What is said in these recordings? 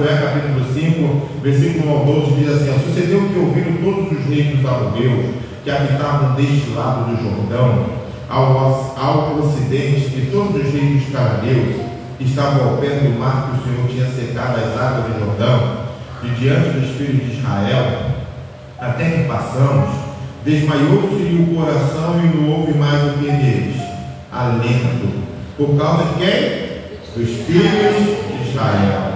Josué capítulo 5, versículo 1 ao 12, diz assim: sucedeu que ouviram todos os reis dos amorreus que habitavam deste lado do Jordão, ao ocidente, e todos os reis dos cananeus que estavam ao pé do mar que o Senhor tinha secado as águas do Jordão, de diante dos filhos de Israel, até que passamos, desmaiou-se-lhe o coração e não houve mais o que neles, alento, por causa de quem? Dos filhos de Israel.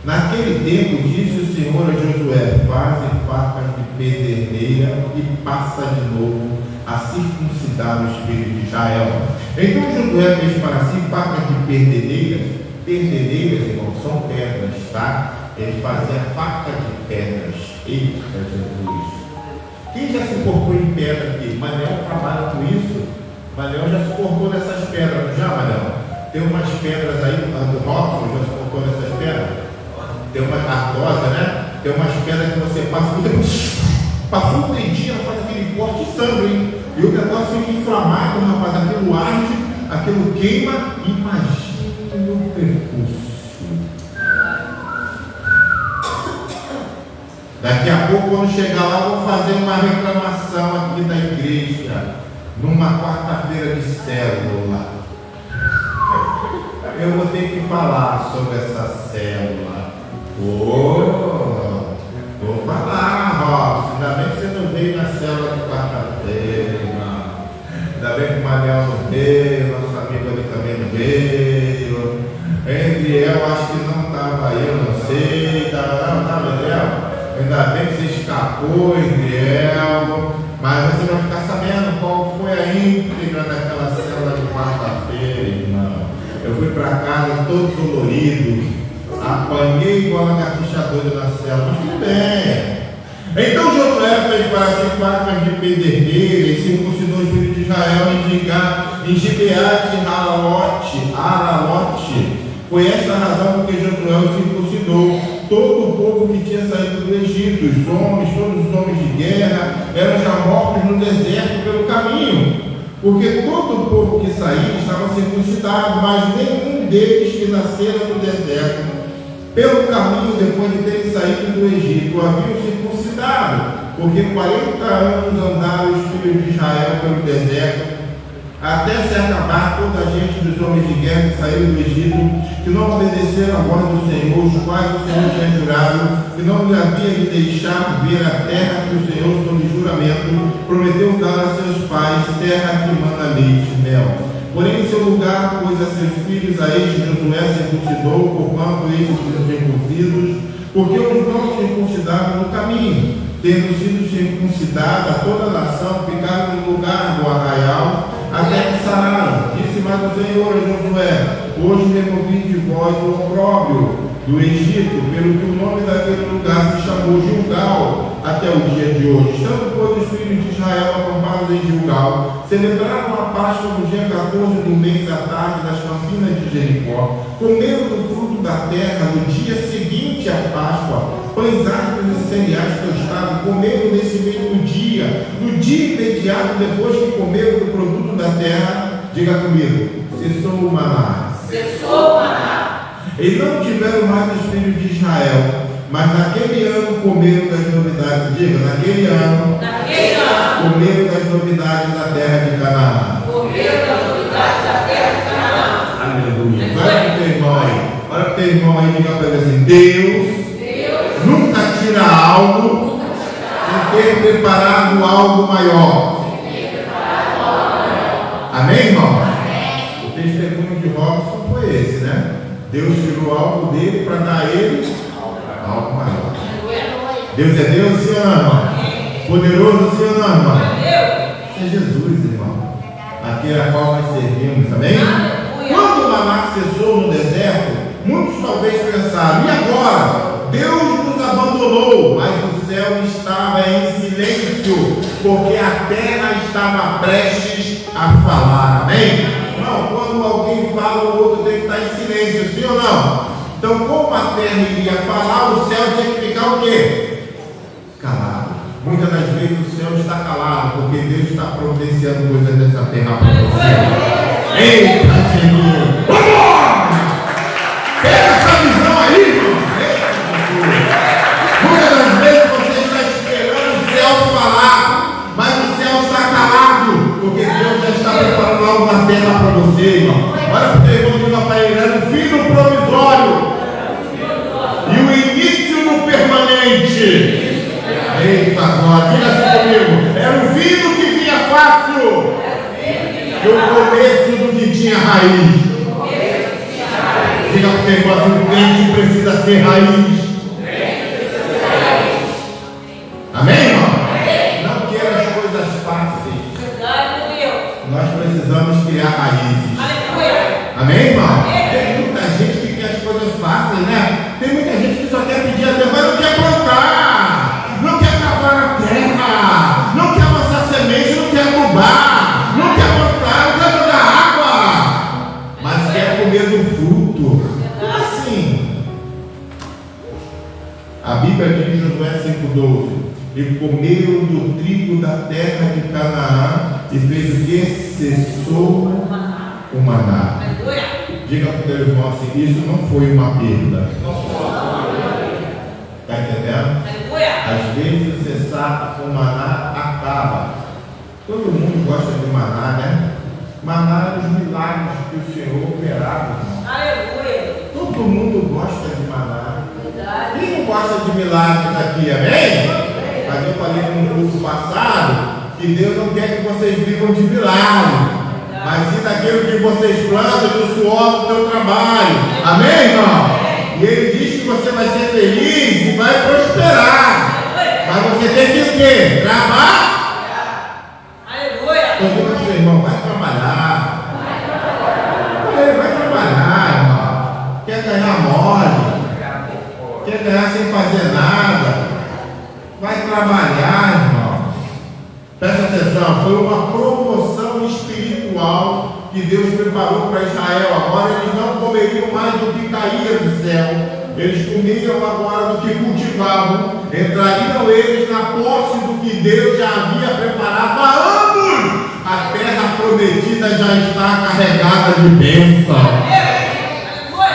Naquele tempo disse o Senhor a Josué: faze facas de pederneira e passa de novo a circuncidar os filhos de Israel. Então Josué fez para si facas de pederneira. Pederneiras, irmãos, são pedras, tá? Ele fazia faca de pedras. Eita Jesus! Quem já se cortou em pedra aqui? Manel trabalha com isso. Manel já se cortou nessas pedras, não já, Manel? Tem umas pedras aí, do rótulo, já se cortou nessas pedras? Tem uma cardosa, né? Tem umas pedras que você passou um dedinho, ela faz aquele corte e sangue, hein? E o negócio fica inflamado, rapaz, aquilo arde, aquilo queima. Imagine o percurso. Daqui a pouco, quando chegar lá, eu vou fazer uma reclamação aqui da igreja, numa quarta-feira de célula. Eu vou ter que falar sobre essa célula. Vou falar, Robson. Ainda bem que você não veio na célula de quarta-feira, irmão. Ainda bem que o Manel não veio, nosso amigo ali também não veio. Endriel, acho que não estava aí, eu não sei. Estava, Endriel? Ainda bem que você escapou, Endriel. Mas você vai ficar sabendo qual foi a íntegra daquela célula de quarta-feira, irmão. Eu fui para casa todo dolorido, apanhei igual a lagartixa doida na cela, mas tudo bem. Então Josué fez para si facas de pederneira e circuncidou os filhos de Israel em Gibeá de Aralote. Foi esta a razão por que Josué circuncidou todo o povo que tinha saído do Egito. Os homens, todos os homens de guerra, eram já mortos no deserto pelo caminho. Porque todo o povo que saía estava circuncidado, mas nenhum deles que nasceram no deserto, pelo caminho depois de terem saído do Egito, haviam circuncidado, porque 40 anos andaram os filhos de Israel pelo deserto, até se acabar toda a gente dos homens de guerra que saíram do Egito, que não obedeceram a voz do Senhor, os quais o Senhor tinha jurado, que não lhe havia de deixar ver a terra que o Senhor, sob juramento, prometeu dar a seus pais, terra que manda leite e mel. Porém, em seu lugar, pôs a seus filhos, a este Josué circuncidou, porquanto estes foram circuncidos, porque os não circuncidaram no caminho, tendo sido circuncidada, toda a nação ficaram no lugar do arraial, até que sararam. Disse mais o Senhor a Josué: hoje removi de vós o opróbrio do Egito, pelo que o nome daquele lugar se chamou Gilgal até o dia de hoje. Estando, pois, os filhos de Israel acampados em Gilgal, celebraram a Páscoa no dia 14 do mês à tarde das campinas de Jericó, comeram do fruto da terra no dia seguinte à Páscoa, pães ásperos e cereais tostados, comeram nesse mesmo dia, no dia imediato depois que comeram do produto da terra. Diga comigo: cessou o maná. Cessou o maná. E não tiveram mais os filhos de Israel, mas naquele ano comeram das novidades. Diga, naquele ano comeram das novidades da terra de Canaã. Comeram das novidades da terra de Canaã. Aleluia. Olha para o teu irmão aí. Olha para o teu irmão aí e diga para ele assim: Deus nunca tira algo sem ter preparado algo maior. Amém, irmão? Amém. O testemunho de Robson foi esse, né? Deus tirou algo dele para dar a ele algo maior. Deus é Deus, sim ou não, irmão? Poderoso, sim ou não, irmão? Isso é Jesus, irmão. Aquele a qual nós servimos, amém? Quando o maná cessou no deserto, muitos talvez pensaram: e agora? Deus nos abandonou, mas o céu estava em silêncio, porque a terra estava prestes a falar, amém? Não, quando alguém fala, o outro tem que estar em silêncio, sim ou não? Então, como a terra iria falar, o céu tinha que ficar o quê? Calado. Muitas das vezes o céu está calado, porque Deus está providenciando coisas dessa terra para você. Eita, Senhor! Vamos! Pega essa visão aí, irmão! começo do que tinha raiz. Diga para quem gosta, o crente precisa ser raiz. Amém, irmão? Não queira as coisas fáceis. Nós precisamos criar raízes. Amém, irmão? Tem muita gente que quer as coisas fáceis, né? Tem muita gente que só quer pedir a Deus, mas não quer plantar, não quer cavar a terra, não quer amassar semente, não quer adubar, não quer plantar, não quer jogar água, mas quer comer do fruto. Como assim? A Bíblia diz em Josué 5,12: e comeram do trigo da terra de Canaã e fez o que? Cessou o maná. Diga para o teu irmão assim: isso não foi uma perda. Está entendendo? Às vezes cessar o maná acaba. Todo mundo gosta de maná, né? Maná é dos milagres que o Senhor operava, irmão. Todo mundo gosta de maná. Quem não gosta de milagres aqui, amém? Mas eu falei no curso passado que Deus não quer que vocês vivam de milagre, mas sim daquilo que vocês plantam do suor do seu trabalho. Amém, irmão? E Ele diz que você vai ser feliz e vai prosperar. Mas você tem que o quê? Trabalhar. Aleluia. Seu irmão, vai trabalhar. Vai trabalhar, irmão. Quer ganhar mole? Quer ganhar sem fazer nada? Vai trabalhar, irmão. Presta atenção, foi uma promoção espiritual que Deus preparou para Israel. Agora eles não comeriam mais do que caía do céu. Eles comiam agora do que cultivavam. Entrariam eles na posse do que Deus já havia preparado há anos. A terra prometida já está carregada de bênção.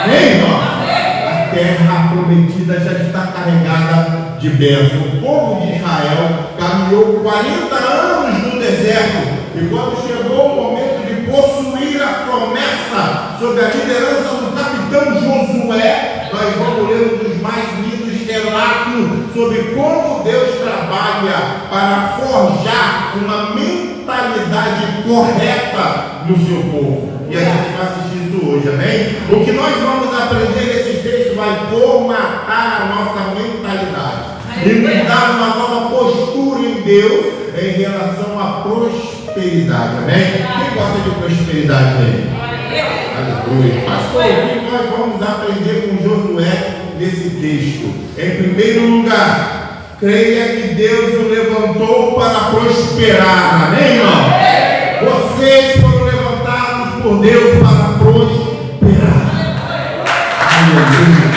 Amém, irmão? A terra prometida já está carregada de bênção. O povo de Israel caminhou 40 anos no deserto, e quando chegou o momento de possuir a promessa sob a liderança do capitão Josué, nós vamos ler um dos mais lindos relatos sobre como Deus trabalha para forjar uma mentalidade correta no seu povo. E a gente vai assistir isso hoje, amém? O que nós vamos aprender nesses textos vai formatar a nossa mentalidade e nos dar uma nova postura em Deus em relação à prosperidade, amém? Quem gosta de prosperidade aí? Aleluia. Pastor, o que nós vamos aprender com Josué nesse texto? Em primeiro lugar, creia que Deus o levantou para prosperar, amém, irmão? Vocês foram levantados por Deus para prosperar. Aleluia.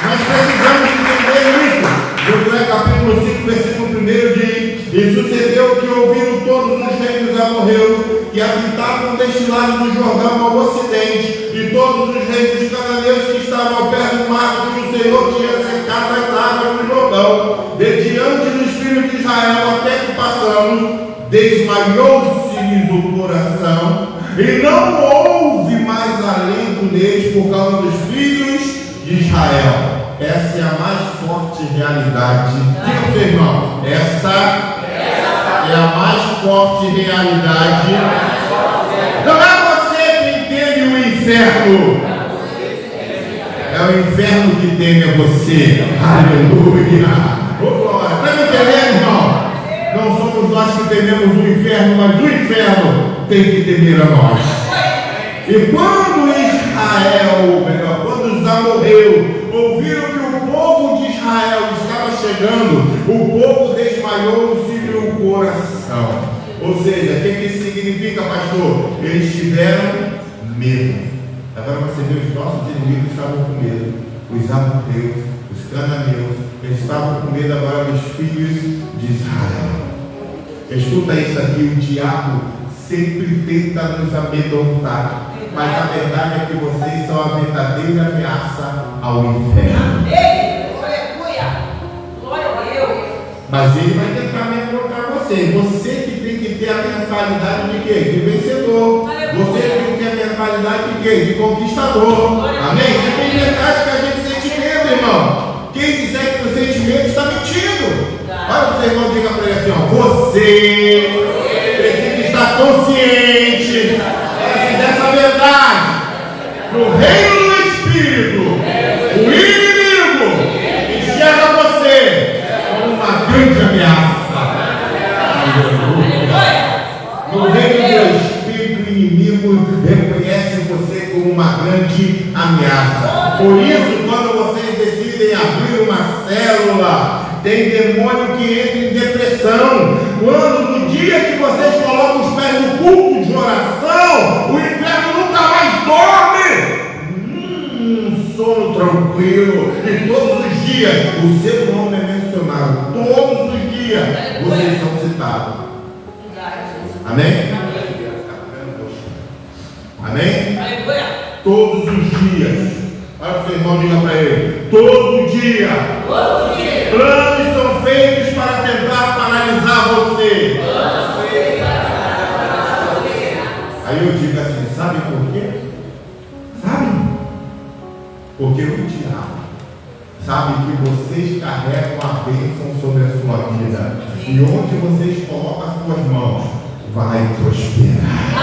Nós precisamos entender isso. Josué capítulo 5, versículo 1 diz: e sucedeu que ouviram todos os reinos amorreus que habitavam deste lado do Jordão ao ocidente, e todos os reinos cananeus que estavam ao pé do mar, que o Senhor tinha secado as águas do Jordão, de diante dos filhos de Israel, até que passamos, desmaiou-se-lhes o coração, e não houve mais alento neles por causa dos filhos de Israel. Essa é a mais forte realidade. Diga, seu irmão, essa é a mais forte realidade. Não é você que teme o inferno, é o inferno que teme a você. Aleluia. Está me entendendo, irmão? Não somos nós que tememos o inferno, mas o inferno tem que temer a nós. E quando Israel, quando os amorreus ouviram que o povo de Israel estava chegando, o povo desmaiou-se o coração. Ou seja, o que isso significa, pastor? Eles tiveram medo. Agora você vê, os nossos inimigos estavam com medo. Os amorreus, os cananeus, eles estavam com medo agora dos filhos de Israel. Escuta isso aqui: o diabo sempre tenta nos amedrontar, mas a verdade é que vocês são a verdadeira ameaça ao inferno. Mas ele vai tentar amedrontar você. Você que tem que ter a mentalidade de quê? De vencedor. Você tem que ter a mentalidade de quê? De conquistador. Amém? É bem verdade que a gente sente medo, irmão. Quem disser que não sente medo está mentindo. Olha o seu irmão, diga para ele assim: ó, você precisa estar Por isso, quando vocês decidem abrir uma célula, tem demônio que entra em depressão. Quando no dia que vocês colocam os pés no culto de oração, o inferno nunca mais dorme. Sono tranquilo. E todos os dias o seu nome é mencionado. Todos os dias vocês são citados. Amém? Amém? Todos os dias. Olha o seu irmão, diga para ele. Todo dia. Planos são feitos para tentar paralisar você. Aí eu digo assim, sabe por quê? Sabe? Porque o diabo sabe que vocês carregam a bênção sobre a sua vida. E onde vocês colocam as suas mãos, vai prosperar.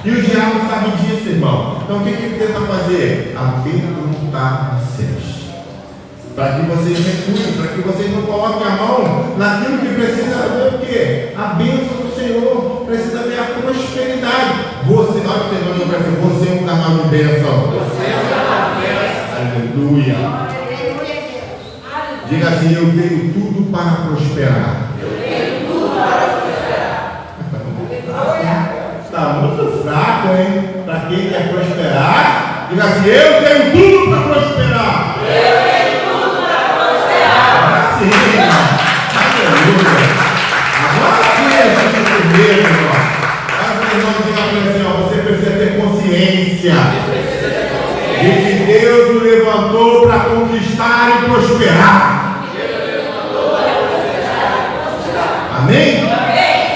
E o diabo sabe disso, irmão. Então o que ele tenta fazer? Amedrontar vocês. Para que vocês recuem, para que vocês não coloquem a mão naquilo que precisa ver o quê? A bênção do Senhor, precisa ver a prosperidade. Você, olha o Senhor, eu preciso, você é um canal de bênção. Você é um canal de bênção. Aleluia. Diga assim, eu tenho tudo para prosperar. Eu tenho tudo para prosperar. Está muito fraco, hein? Para quem quer prosperar, diga assim, eu tenho tudo para prosperar. Eu tenho tudo para prosperar. Sim, aleluia. Agora sim, é primeiro, irmão. Você precisa ter consciência de que Deus o levantou para conquistar e prosperar. Amém?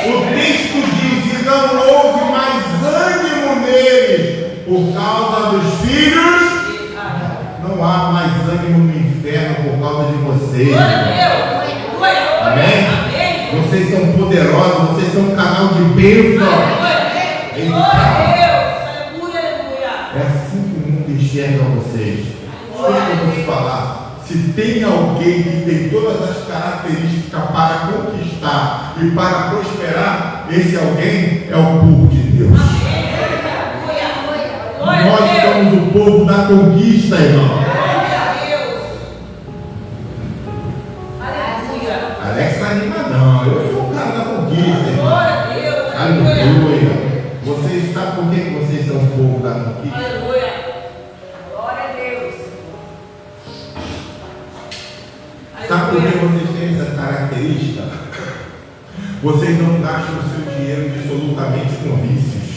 O texto diz: e não houve mais ânimo neles por causa dos filhos. Não há mais ânimo no inferno por causa de vocês. Amém? Vocês são poderosos, vocês são um canal de bênção. É assim que o mundo enxerga vocês. Escuta o que eu vou te falar. Se tem alguém que tem todas as características para conquistar e para prosperar, esse alguém é o povo de Deus. Nós somos o povo da conquista, irmão. Alex está animado, não. Eu sou o cara da conquista, irmão. Aleluia. Vocês sabem por que vocês são o povo da conquista? Aleluia. Glória a Deus. Sabe por que vocês têm essa característica? Vocês não gastam o seu dinheiro absolutamente com vícios.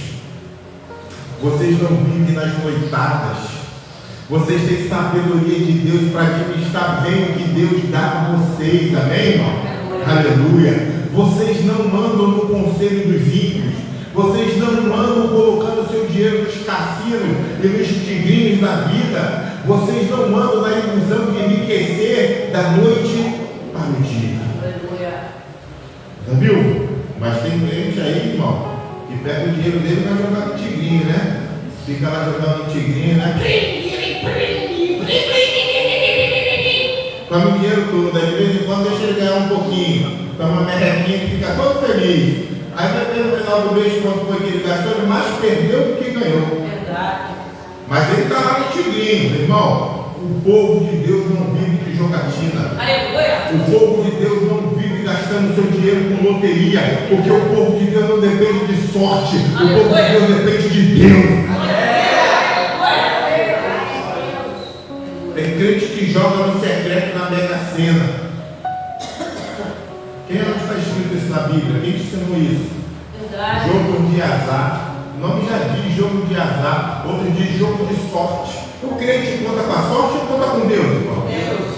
Vocês não vivem nas noitadas. Vocês têm sabedoria de Deus para administrar bem o que Deus dá a vocês. Amém, irmão? Aleluia. Vocês não mandam no conselho dos ímpios. Vocês não andam colocando seu dinheiro nos cassinos e nos tigrinhos da vida. Vocês não andam na ilusão de enriquecer da noite para o dia. Já viu? Mas tem gente aí, irmão, que pega o dinheiro dele e vai jogar no tigrinho, né? Fica lá jogando no tigrinho, né? Come o dinheiro todo, aí de vez em quando deixa ele ganhar um pouquinho. Toma uma merrequinha e fica todo feliz. Aí vai ter no final do mês quanto foi que ele gastou, ele mais perdeu do que ganhou. Verdade. Mas ele está lá no tigrinho, irmão. O povo de Deus não vive de jogatina. Aleluia. O povo de Deus não vive gastando seu dinheiro com loteria, porque o povo de Deus não depende de sorte. Aleluia. O povo de Deus depende de Deus. Aleluia. Tem crente que joga no secreto na Mega Sena. Quem está escrito isso na Bíblia? Quem te ensinou isso? Verdade. Jogo de azar. O nome já diz jogo de azar. Outro diz jogo de sorte. O crente conta com a sorte ou conta com Deus, irmão? Deus.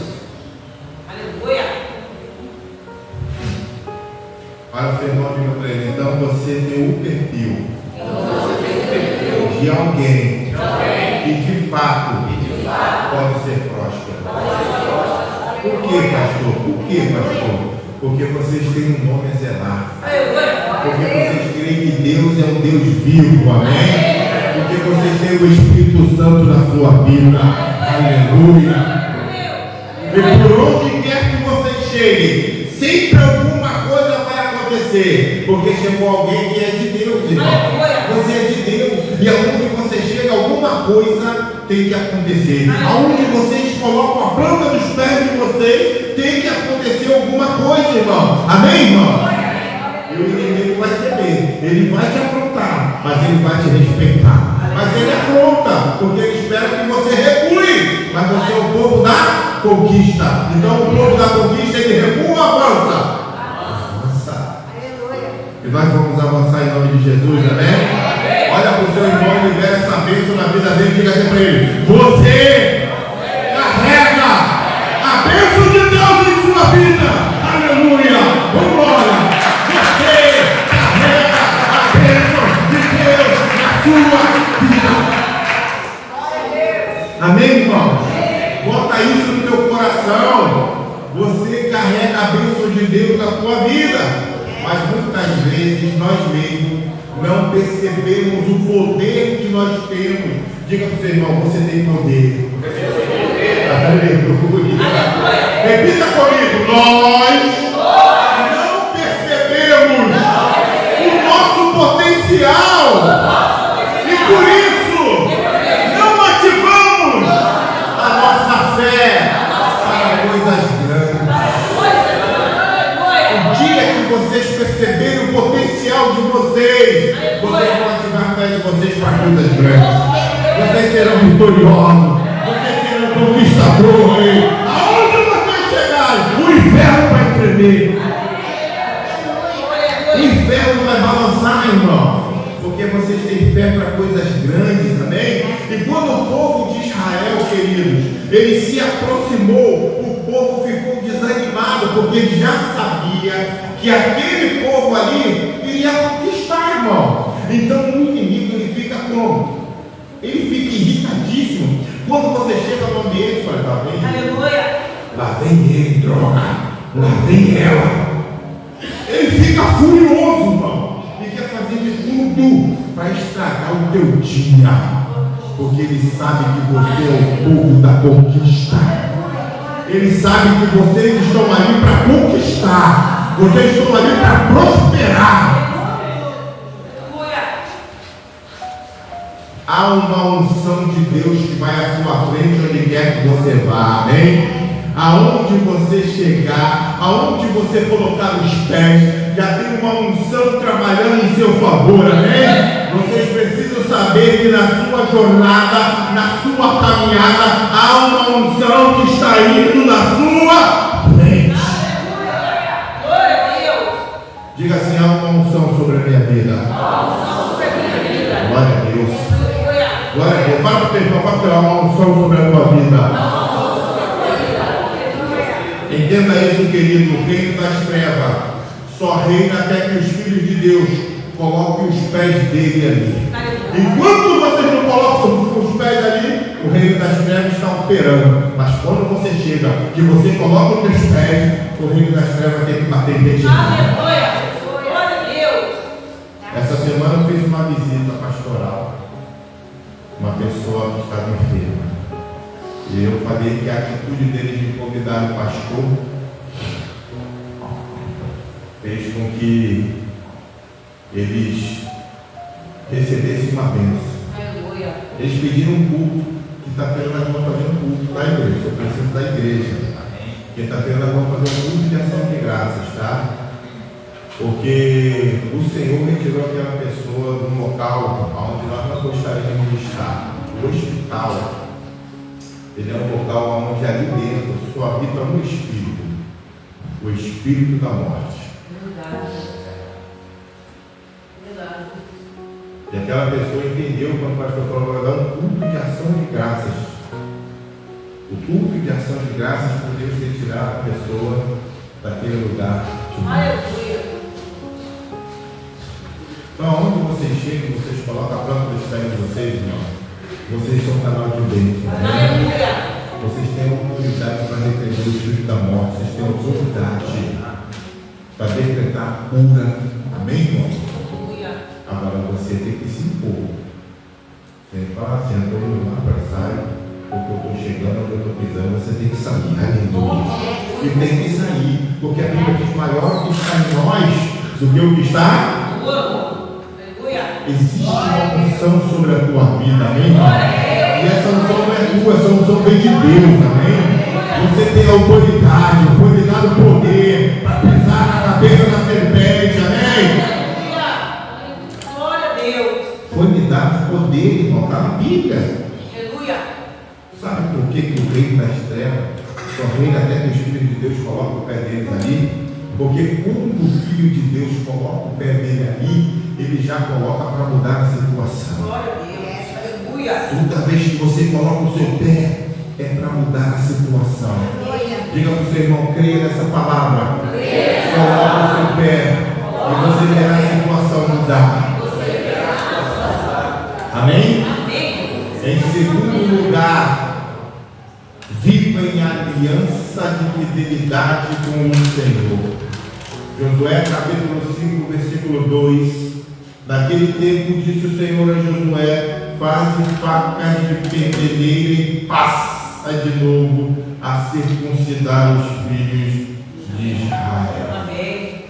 Aleluia. Olha o seu irmão, diga para ele. Então você tem o perfil de alguém que de fato pode ser próspero. Por que, pastor? Por que, pastor? Porque vocês têm um nome a zelar. Porque vocês creem que Deus é um Deus vivo, amém? Porque vocês têm o Espírito Santo na sua vida. Aleluia. E por onde quer que vocês cheguem, sempre alguma coisa vai acontecer. Porque chegou alguém que é de Deus, irmão. Você é de Deus. E aonde você chega, alguma coisa tem que acontecer. Aonde vocês colocam a planta dos pés de vocês, tem que acontecer alguma coisa, irmão. Amém, irmão? E o inimigo vai temer, ele vai te afrontar, mas ele vai te respeitar. Mas ele afronta, porque ele espera que você recue. Mas você é o povo da conquista. Então o povo da conquista, ele recua ou avança? Avança. E nós vamos avançar em nome de Jesus, amém? Olha para o seu irmão e libera essa bênção na vida dele. Diga assim para ele: você carrega a bênção de Deus em sua vida. Aleluia. Vamos embora. Você carrega a bênção de Deus na sua vida. Amém, irmão? Bota isso no teu coração. Você carrega a bênção de Deus na tua vida. Mas muitas vezes nós mesmos não percebemos o poder que nós temos. Diga para o seu irmão: você tem poder. Aleluia. Repita comigo: nós não percebemos o nosso potencial. E por isso não ativamos a nossa fé para coisas grandes. O dia que vocês perceberem o potencial de vocês, vocês vão ativar a fé de vocês para coisas grandes. Vocês serão vitoriosos. Vocês serão conquistadores. Aonde vocês chegarem, o inferno vai tremer. O inferno vai balançar, irmão. Porque vocês têm fé para coisas grandes, amém? E quando o povo de Israel, queridos, ele se aproximou, o povo ficou desanimado, porque ele já sabia que aquele povo ali iria conquistar, irmão. Então o inimigo, ele fica como? Ele fica irritadíssimo. Quando você chega no ambiente, fala: lá vem ele. Aleluia. Lá vem ele, droga. Lá vem ela. Ele fica furioso, irmão. Ele quer fazer de tudo para estragar o teu dia. Porque ele sabe que você é o povo da conquista. Ele sabe que vocês estão ali para conquistar. Vocês estão ali para prosperar. Há uma unção de Deus que vai à sua frente onde quer que você vá, amém? Aonde você chegar, aonde você colocar os pés, já tem uma unção trabalhando em seu favor, amém? Vocês precisam saber que na sua jornada, na sua caminhada, há uma unção que está indo na sua frente. Diga assim: há uma unção sobre a minha vida. Glória a Deus. Glória a Deus. Fala para o teu irmão: fala para uma unção sobre a tua vida. Entenda isso, querido. O reino das trevas só reina até que os filhos de Deus coloquem os pés dele ali. Enquanto vocês não colocam os pés ali, o reino das trevas está operando. Mas quando você chega, que você coloca os teus pés, o reino das trevas tem que bater em ti. Glória a Deus. Essa semana eu fiz uma visita pastoral. Uma pessoa que estava enferma. E eu falei que a atitude deles de convidar o pastor fez com que eles recebessem uma bênção. Eles pediram um culto. Quinta-feira nós vamos fazer um culto da igreja. Eu preciso da igreja. Quinta-feira nós vamos fazer um culto de ação de graças, tá? Porque o Senhor retirou aquela pessoa de um local onde nós não gostaríamos de estar. O hospital, ele é um local onde ali dentro só habita um espírito, o espírito da morte. Verdade. E aquela pessoa entendeu quando o pastor falou: vai dar um culto de ação de graças. O culto de ação de graças por Deus ter tirado a pessoa daquele lugar. Aleluia. Então, onde vocês chegam, vocês colocam a planta dos pés de vocês, irmão. Vocês são um canal de bênção. Né? Vocês têm a oportunidade para repreender o espírito da morte. Vocês têm a oportunidade para decretar cura. Amém, irmão? Agora você tem que se impor. Tem que falar assim: eu estou indo lá para sair, porque eu estou chegando onde eu estou pisando. Você tem que sair. Aleluia. E tem que sair, porque a Bíblia diz: maior que está em nós do que o que está. Existe uma unção sobre a tua vida, amém? E essa unção não é tua, essa unção vem de Deus, amém? Você tem autoridade, foi lhe dado poder para pisar na cabeça da serpente, amém? Glória a Deus. Foi lhe dado poder, irmão, está na Bíblia. Aleluia. Sabe por que o reino das trevas só reina até que o Espírito de Deus coloca o pé deles ali? Porque quando o Filho de Deus coloca o pé dele ali, ele já coloca para mudar a situação. Glória a Deus. Aleluia. Toda vez que você coloca o seu pé, é para mudar a situação. Diga para o seu irmão, creia nessa palavra. Coloca o seu pé e você verá a situação mudar. Amém? Em segundo lugar, viva em aliança de fidelidade com o Senhor. Josué capítulo 5, versículo 2. Naquele tempo disse o Senhor a Josué: faze facas de pedreira e passa de novo a circuncidar os filhos de Israel. Amém.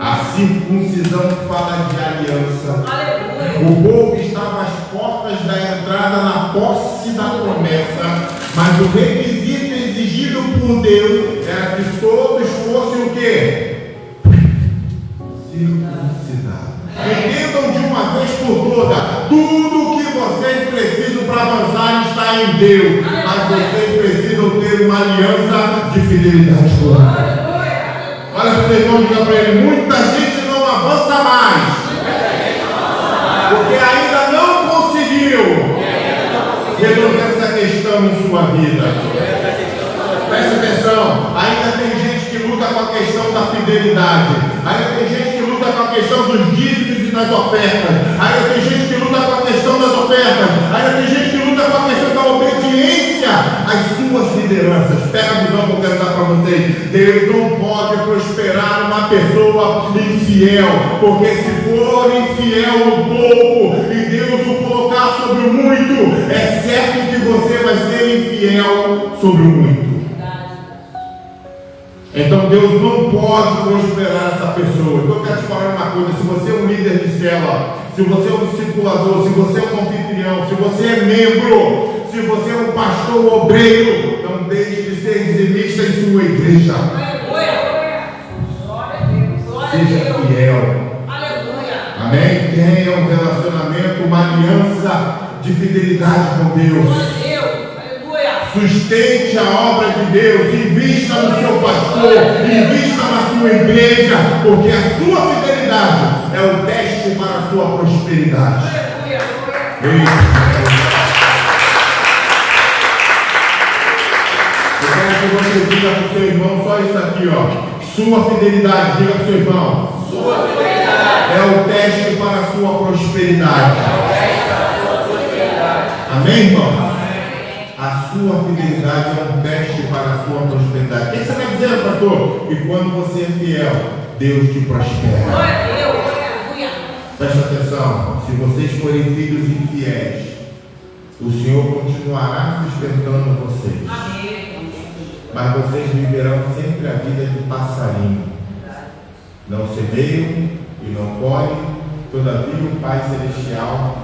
A circuncisão fala de aliança. Aleluia. O povo estava às portas da entrada na posse da promessa, mas o requisito exigido por Deus era que todos fossem o quê? Circuncidados. Entendam de uma vez por todas: tudo o que vocês precisam para avançar está em Deus, mas vocês precisam ter uma aliança de fidelidade com Ele. Olha para o seu irmão e diga para ele: muita gente não avança mais porque ainda não conseguiu resolver essa questão em sua vida. Preste atenção, ainda tem gente que luta com a questão da fidelidade, ainda tem gente que luta com a questão dos dízimos e das ofertas, ainda tem gente que luta com a questão das ofertas, ainda tem gente que luta com a questão da obediência às suas lideranças. Pega a visão que eu quero dar para vocês. Deus não pode prosperar uma pessoa infiel, porque se for infiel no pouco e Deus o colocar sobre o muito, é certo que você vai ser infiel sobre o muito. Então Deus não pode prosperar essa pessoa. Então eu quero te falar uma coisa: se você é um líder de célula, se você é um discipulador, se você é um anfitrião, se você é membro, se você é um pastor obreiro, não deixe de ser dizimista em sua igreja. Seja fiel. Amém? Tenha um relacionamento, uma aliança de fidelidade com Deus. Sustente a obra de Deus, invista no seu pastor, invista na sua igreja, porque a sua fidelidade é o teste para a sua prosperidade. Eu quero que você diga para o seu irmão só isso aqui, ó. Sua fidelidade, diga para o seu irmão. Sua fidelidade é o teste para a sua prosperidade. Amém, irmão? A sua fidelidade é um teste para a sua prosperidade. O que você está dizendo, pastor? Que quando você é fiel, Deus te prospera. Presta atenção: se vocês forem filhos infiéis, o Senhor continuará sustentando vocês. Mas vocês viverão sempre a vida de passarinho. Não semeiam e não colhem, todavia o Pai Celestial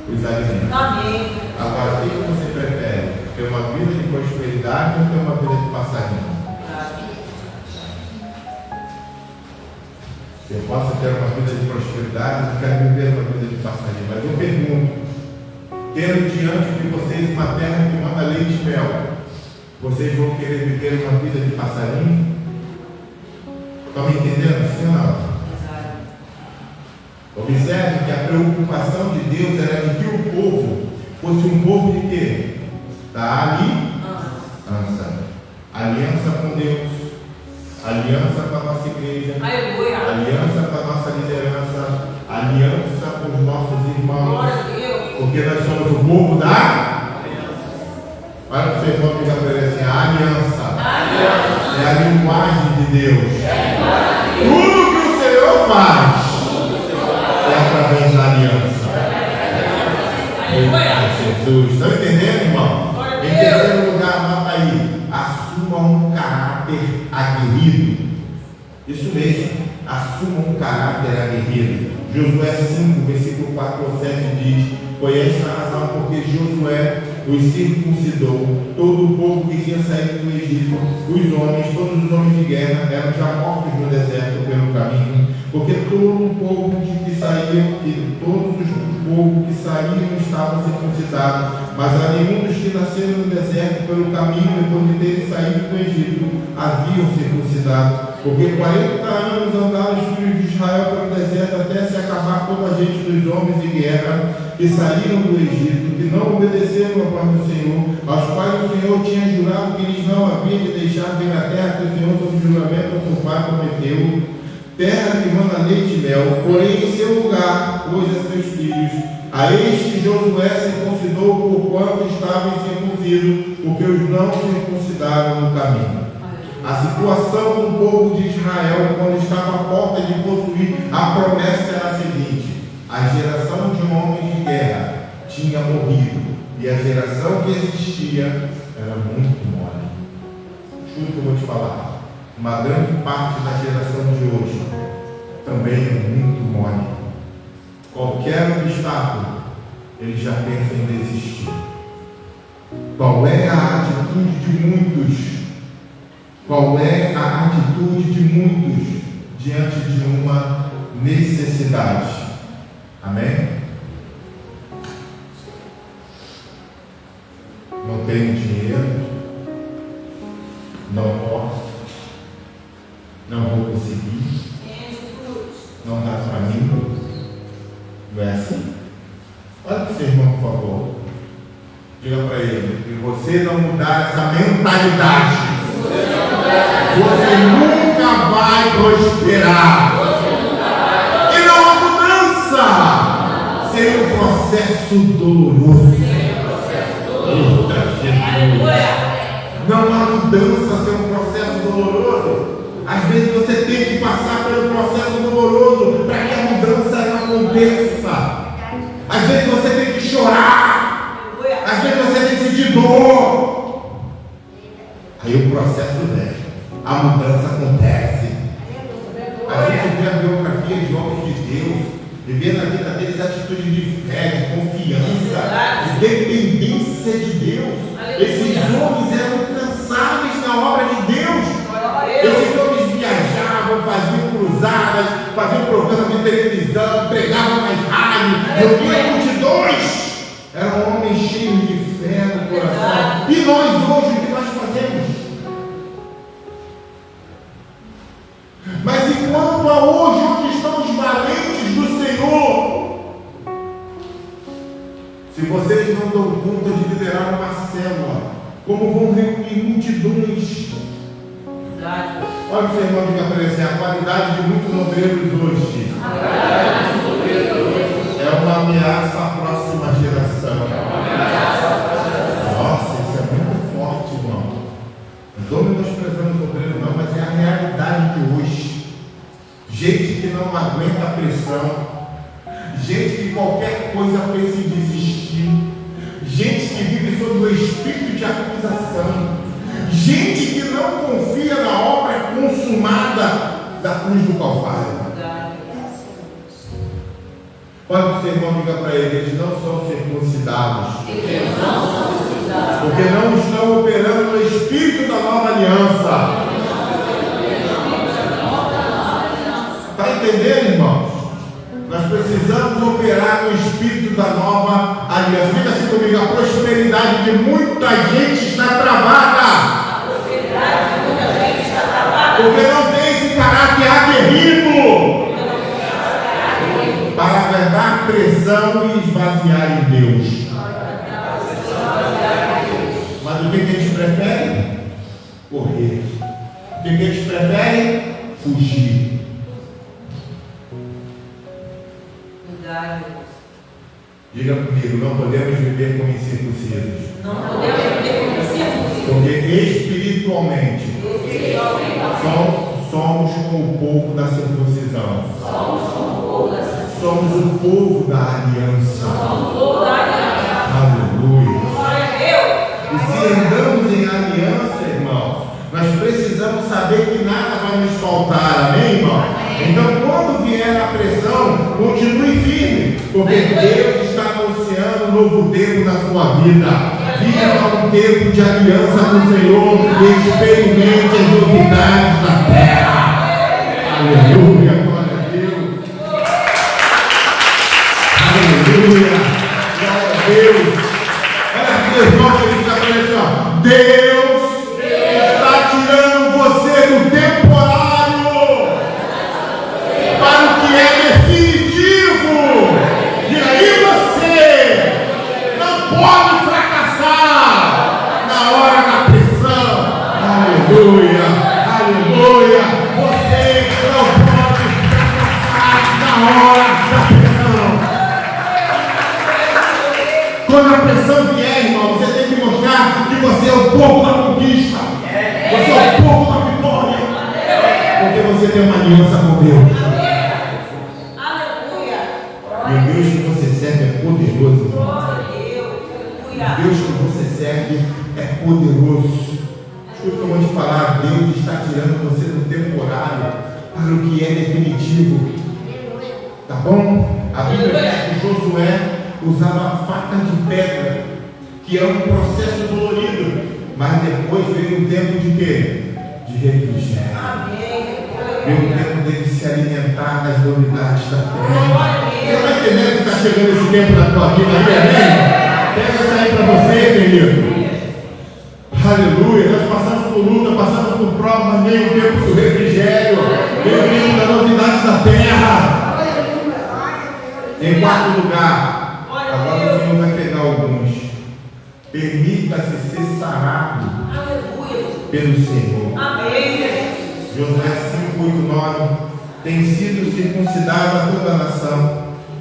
os alimenta. Amém. Agora, o que você prefere? Ter uma vida de prosperidade ou ter uma vida de passarinho? Você possa ter uma vida de prosperidade, eu quero viver uma vida de passarinho. Mas eu pergunto: tendo diante de vocês uma terra que manda leite e mel, vocês vão querer viver uma vida de passarinho? Estão me entendendo? Sim ou não? Observe que a preocupação de Deus era de que o povo fosse um povo de quê? Da aliança. Aliança com Deus, aliança com a nossa igreja, aliança com a nossa liderança, aliança com os nossos irmãos, porque nós somos o povo da aliança. Olha para o seu irmão que já aparece: a aliança é a linguagem de Deus. Tudo que o Senhor faz é através da aliança. Jesus, estão entendendo, irmão? Em terceiro lugar, anota aí: assuma um caráter aguerrido. Isso mesmo, assuma um caráter aguerrido. Josué 5, versículo 4 ou 7 diz: Foi esta a razão porque Josué os circuncidou. Todo o povo que tinha saído do Egito, os homens, todos os homens de guerra, eram já mortos no deserto pelo caminho, porque todo o povo que saía, todos os povos que saíam estavam circuncidados, mas a nenhum dos que nasceram no deserto pelo caminho, depois de terem saído do Egito, haviam circuncidado. Porque 40 anos andaram os filhos de Israel pelo deserto até se acabar toda a gente dos homens de guerra que saíram do Egito, que não obedeceram a voz do Senhor, aos quais o Senhor tinha jurado que eles não haviam de deixar vir a terra que o Senhor, sob juramento ao seu pai, prometeu, terra que manda leite e mel. Porém, em seu lugar pôs a seus filhos. A este Josué circuncidou porquanto estava incircunciso, porque os não circuncidaram no caminho. A situação do povo de Israel, quando estava à porta de possuir a promessa, era a seguinte: a geração de homens de guerra tinha morrido, e a geração que existia era muito mole. Escuta o que eu vou te falar. Uma grande parte da geração de hoje também é muito mole. Qualquer obstáculo, eles já pensam em desistir. Qual é a atitude de muitos? Qual é a atitude de muitos diante de uma necessidade? Amém? Não tenho dinheiro, não posso, não vou conseguir, não dá para mim. Não é assim? Olha para o seu irmão, por favor. Diga para ele: se você não mudar essa mentalidade, você nunca vai prosperar. E não há mudança sem um processo doloroso. Não há mudança sem um processo doloroso. Às vezes você tem que passar pelo processo doloroso para que a mudança aconteça. Às vezes você tem que chorar. Às vezes você tem que sentir dor. Aí o processo vem, a mudança acontece. A gente vê a biografia de homens de Deus e vê na vida deles atitude de fé, de confiança, de dependência de Deus. Esses homens eram incansáveis na obra de Deus. Esses homens viajavam, faziam cruzadas, faziam programa de televisão, pregavam nas rádios, reuniam multidões. Eram homens cheios de fé no coração. E nós hoje, o que nós fazemos? Mas enquanto a hoje, onde estão os valentes do Senhor? Se vocês não dão conta de liderar uma célula, como vão reunir multidões? Olha o seu irmão, diga para ele assim: a qualidade de muitos obreiros hoje é uma ameaça à próxima geração. Nossa, isso é muito forte, irmão. Não estou menosprezando o obreiro, não, mas é a realidade de hoje. Gente que não aguenta a pressão, gente que qualquer coisa pensa em desistir, gente que vive sob o espírito de acusação, gente que não confia na obra consumada da cruz do Calvário. Olha para o seu irmão, diga para ele: eles não são circuncidados, porque não estão operando no espírito da nova aliança. Está entendendo, irmãos? Nós precisamos operar no espírito da nova aliança. Diga assim comigo: a prosperidade de muita gente está travada. Porque não tem esse caráter aguerrido para aguentar pressão e esvaziar em Deus. Mas o que eles preferem? Correr. O que eles preferem? Fugir. Diga comigo: não podemos viver como incircuncisos. Não podemos viver como incircuncisos. Porque espiritualmente somos com o povo da circuncisão. Somos o povo da aliança. Aleluia. E se andamos em aliança, irmãos, nós precisamos saber que nada vai nos faltar. Amém, irmão? Então, quando vier a pressão, continue firme, porque Deus está anunciando novo tempo na sua vida. Viva um tempo de aliança com o Senhor e experimente as novidades da terra. Aleluia, glória a Deus. Aleluia, glória a Deus. Olha que Deus volta e está falando assim, ó. Deus está tirando você do temporário para o que é definitivo. E aí você não pode fracassar na hora da pressão. Aleluia, aleluia. Você não pode fracassar na hora da pressão. Quando a pressão vier, irmão, você tem que mostrar que você é o povo da conquista. Você é o povo da vitória. Porque você tem uma aliança com Deus. E o Deus que você serve é poderoso. O Deus que você serve é poderoso. Escuta o que eu vou te falar. Deus está tirando você do temporário para o que é definitivo. Tá bom? A Bíblia diz que Josué usava faca de pedra, que é um processo dolorido, mas depois veio um tempo de quê? De refrigério. Veio um tempo dele se alimentar das novidades da terra. Você está entendendo que está chegando esse tempo na tua vida aí, amém? Pega isso aí para você, querido. Aleluia. Nós passamos por luta, passamos por prova, mas veio o tempo do refrigério, veio o tempo da novidade da terra. Em quarto lugar, agora o Senhor vai pegar alguns. Permita-se ser sarado pelo Senhor. Josué 5:8-9. Tem sido circuncidada toda a nação.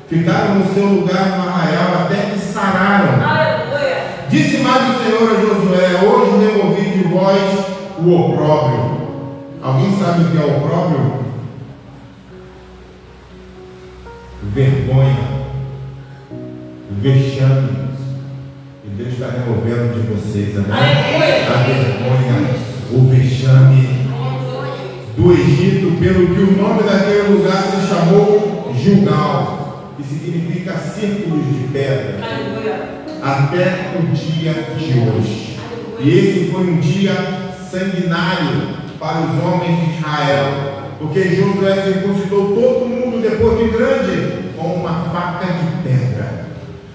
Ficaram no seu lugar no arraial até que sararam. Disse mais o Senhor a Josué: hoje removi de vós o opróbrio. Alguém sabe o que é opróbrio? Vergonha, vexame. E Deus está removendo de vocês a vergonha, o vexame do Egito, pelo que o nome daquele lugar se chamou Gilgal, que significa círculos de pedra, até o dia de hoje. E esse foi um dia sanguinário para os homens de Israel, porque Josué circuncidou todo mundo depois de grande com uma faca de pedra.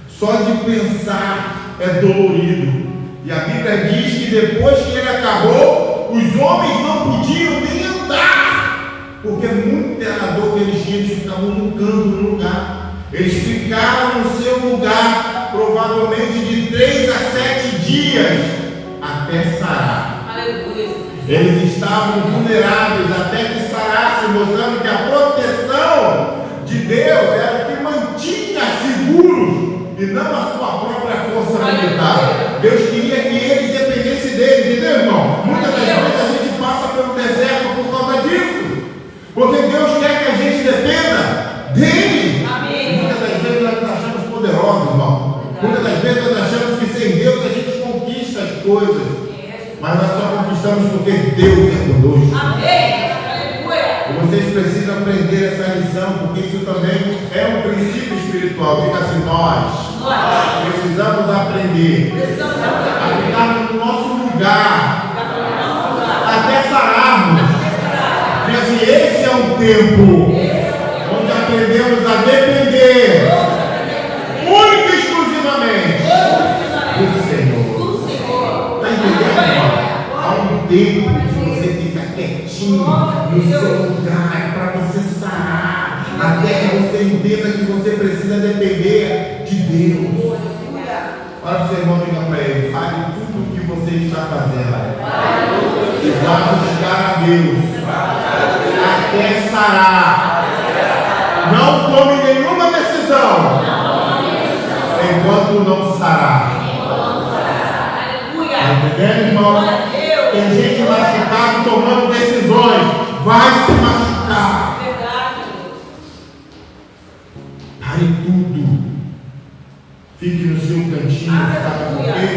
Só de pensar é dolorido. E a Bíblia diz que depois que ele acabou, os homens não podiam nem andar, porque muito era a dor que eles tinham, eles ficavam num canto, no lugar. Eles ficaram no seu lugar, provavelmente de 3 a 7 dias, até sarar. Eles estavam vulneráveis até que sarasse, mostrando que a proteção de Deus era o que mantinha seguros e não a sua própria força militar. Deus queria que eles dependessem dele, entendeu, irmão? Muitas das vezes a gente passa pelo deserto por causa disso, porque Deus quer que a gente dependa dele. Muitas das vezes nós nos achamos poderosos, irmão. Muitas das vezes nós achamos que sem Deus a gente conquista as coisas. Mas nós só conquistamos porque Deus é conosco. E vocês precisam aprender essa lição, porque isso também é um princípio espiritual. Diga assim: nós precisamos aprender a ficar no nosso lugar até sararmos. Diga assim: esse é um tempo onde aprendemos a depender única e exclusivamente do Senhor. Está entendendo? Há um tempo que você fica quietinho no seu lugar para você sarar, até que você entenda que você precisa depender de Deus. Olha para o seu irmão, diga para ele: fale tudo o que você está fazendo e vá buscar a Deus até sarar. Não tome nenhuma decisão enquanto não sarar. Está entendendo, irmão? Tem gente machucada tomando decisões, vai se machucar. Pare tudo. Fique no seu cantinho, sabe por quê?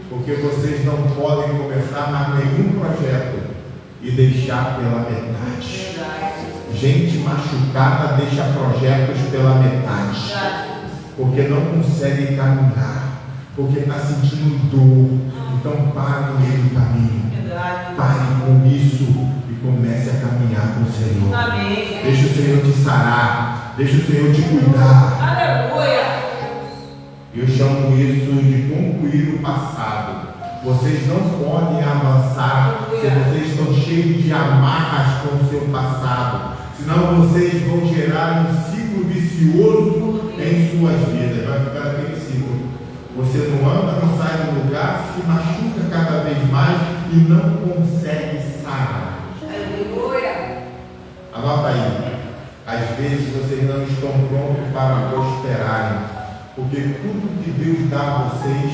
Porque vocês não podem começar mais nenhum projeto e deixar pela metade. Gente machucada deixa projetos pela metade. porque não consegue caminhar, porque está sentindo dor. Então pare no meio do caminho. Pare com isso e comece a caminhar com o Senhor. Amém. Deixa o Senhor te sarar, deixa o Senhor te cuidar. Aleluia. Eu chamo isso de concluir o passado. Vocês não podem avançar se vocês estão cheios de amarras com o seu passado. Senão vocês vão gerar um ciclo vicioso em suas vidas. Vai ficar aquele ciclo. Você não anda, não sai do lugar, se machuca cada vez mais e não consegue sarar. Aleluia. Anota aí. Às vezes vocês não estão prontos para prosperarem, porque tudo que Deus dá a vocês,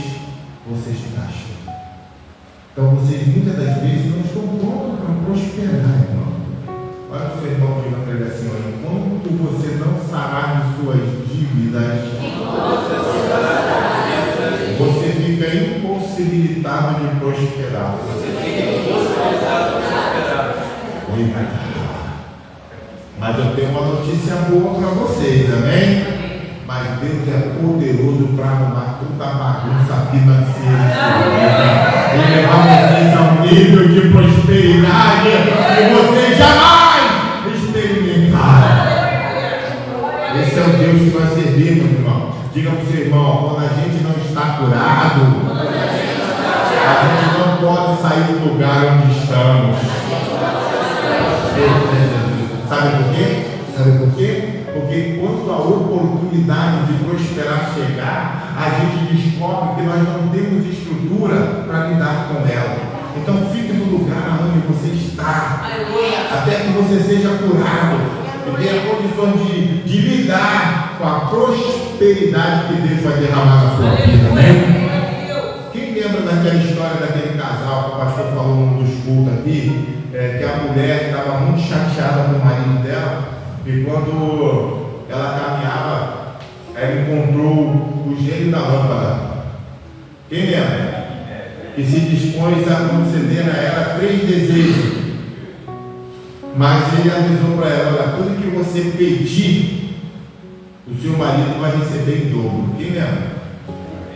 vocês gastam. Então vocês muitas das vezes não estão prontos para prosperar, irmão. Olha o seu irmão diga para ele assim: olha, enquanto você não sarar de suas dívidas, você fica impossibilitado de prosperar. Mas eu tenho uma notícia boa para vocês, amém? Mas Deus é poderoso para arrumar toda a bagunça financeira e levar vocês ao nível de prosperidade que vocês jamais experimentaram. Esse é o Deus que nós servimos, irmão. Diga para o seu irmão: quando a gente não está curado, a gente não pode sair do lugar onde estamos. Sabe por quê? Sabe por quê? Porque quando a oportunidade de prosperar chegar, a gente descobre que nós não temos estrutura para lidar com ela. Então fique no lugar onde você está, até que você seja curado e tenha condições de lidar com a prosperidade que Deus vai derramar na sua vida, né? Quem lembra daquela história daquele casal que o pastor falou num dos cultos aqui, que a mulher estava muito chateada com o marido dela, e quando ela caminhava, ela encontrou o gênio da lâmpada. Quem lembra? Que se dispôs a conceder a ela 3 desejos. Mas ele avisou para ela: olha, tudo que você pedir, o seu marido vai receber em dobro. Quem lembra?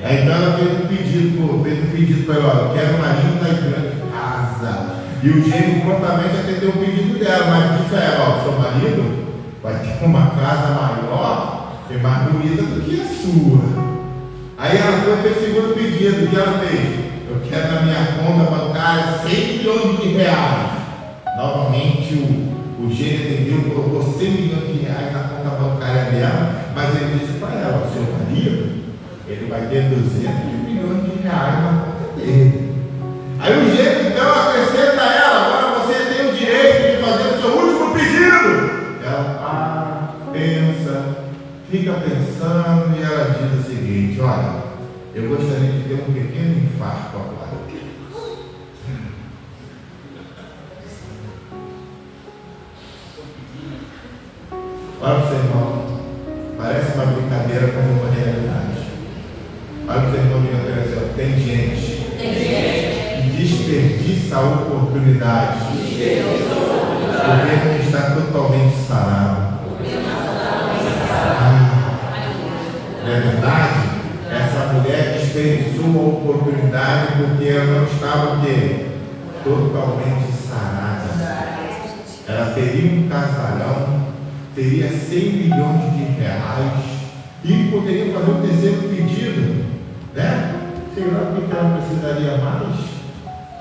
Então ela fez um pedido para ela: olha, eu quero uma linda e grande casa. E o gênio prontamente atendeu o pedido dela, mas disse a ela: ó, seu marido vai ter uma casa maior e mais bonita do que a sua. Aí ela foi para o segundo pedido. O que ela fez? Eu quero na minha conta bancária 100 milhões de reais. Novamente o gênio atendeu, colocou 100 milhões de reais na conta bancária dela, mas ele disse para ela: o seu marido, ele vai ter 200 milhões de reais na conta dele. Aí o gênio então acrescenta a ela: agora você tem o direito de fazer o seu último pedido. Ela pensa, fica pensando, e ela diz o seguinte: olha, eu gostaria de ter um pequeno infarto agora. Olha para o seu irmão, parece uma brincadeira, mas é uma realidade. Olha para o seu irmão e diga para ele assim: tem gente que desperdiça oportunidades porque não está totalmente sarado. Não é verdade? Essa mulher desperdiçou uma oportunidade porque ela não estava o quê? Totalmente sarada. Ela teria um casarão, teria 100 milhões de reais e poderia fazer o terceiro pedido, né? Sei lá o que ela precisaria mais.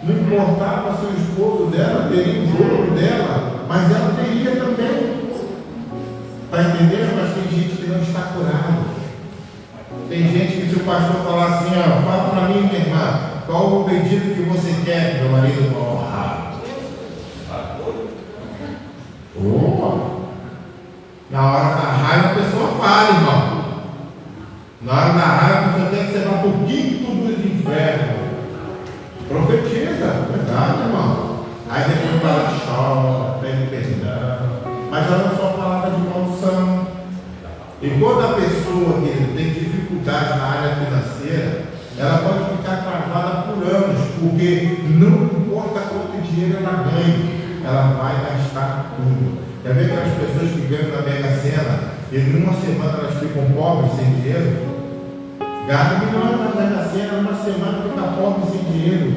Não importava se o esposo dela teria o dobro dela, mas ela teria também. Está entendendo? Mas tem gente que não está curado. Tem gente que, se o pastor falar assim: ó, fala para mim, minha irmã, qual o pedido que você quer? Meu marido morra. Na hora da raiva a pessoa fala, irmão. Na hora da raiva a pessoa tem que ser para o quinto dos infernos. Profetiza, verdade, irmão. Aí depois fala, chora, pede perdão. Mas ela não é só palavra de maldição. E quando a pessoa que tem dificuldade na área financeira, ela pode ficar travada por anos, porque não importa quanto dinheiro ela ganha, ela vai gastar tudo. Quer ver aquelas pessoas que ganham na Mega Sena e numa semana elas ficam pobres, sem dinheiro. Gasta milhões na Mega Sena, numa semana fica pobre, sem dinheiro.